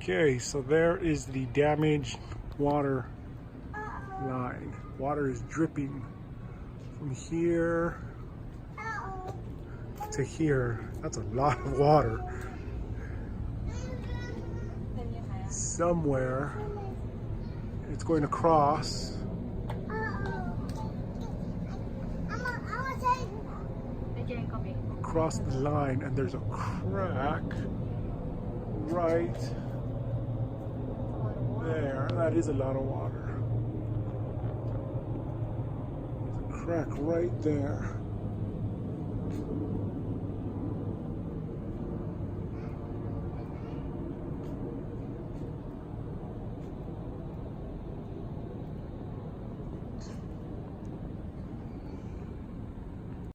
Okay, so there is the damaged water line. Water is dripping from here to here. That's a lot of water. Somewhere it's going to cross across the line, and there's a crack right there. That is a lot of water. There's a crack right there.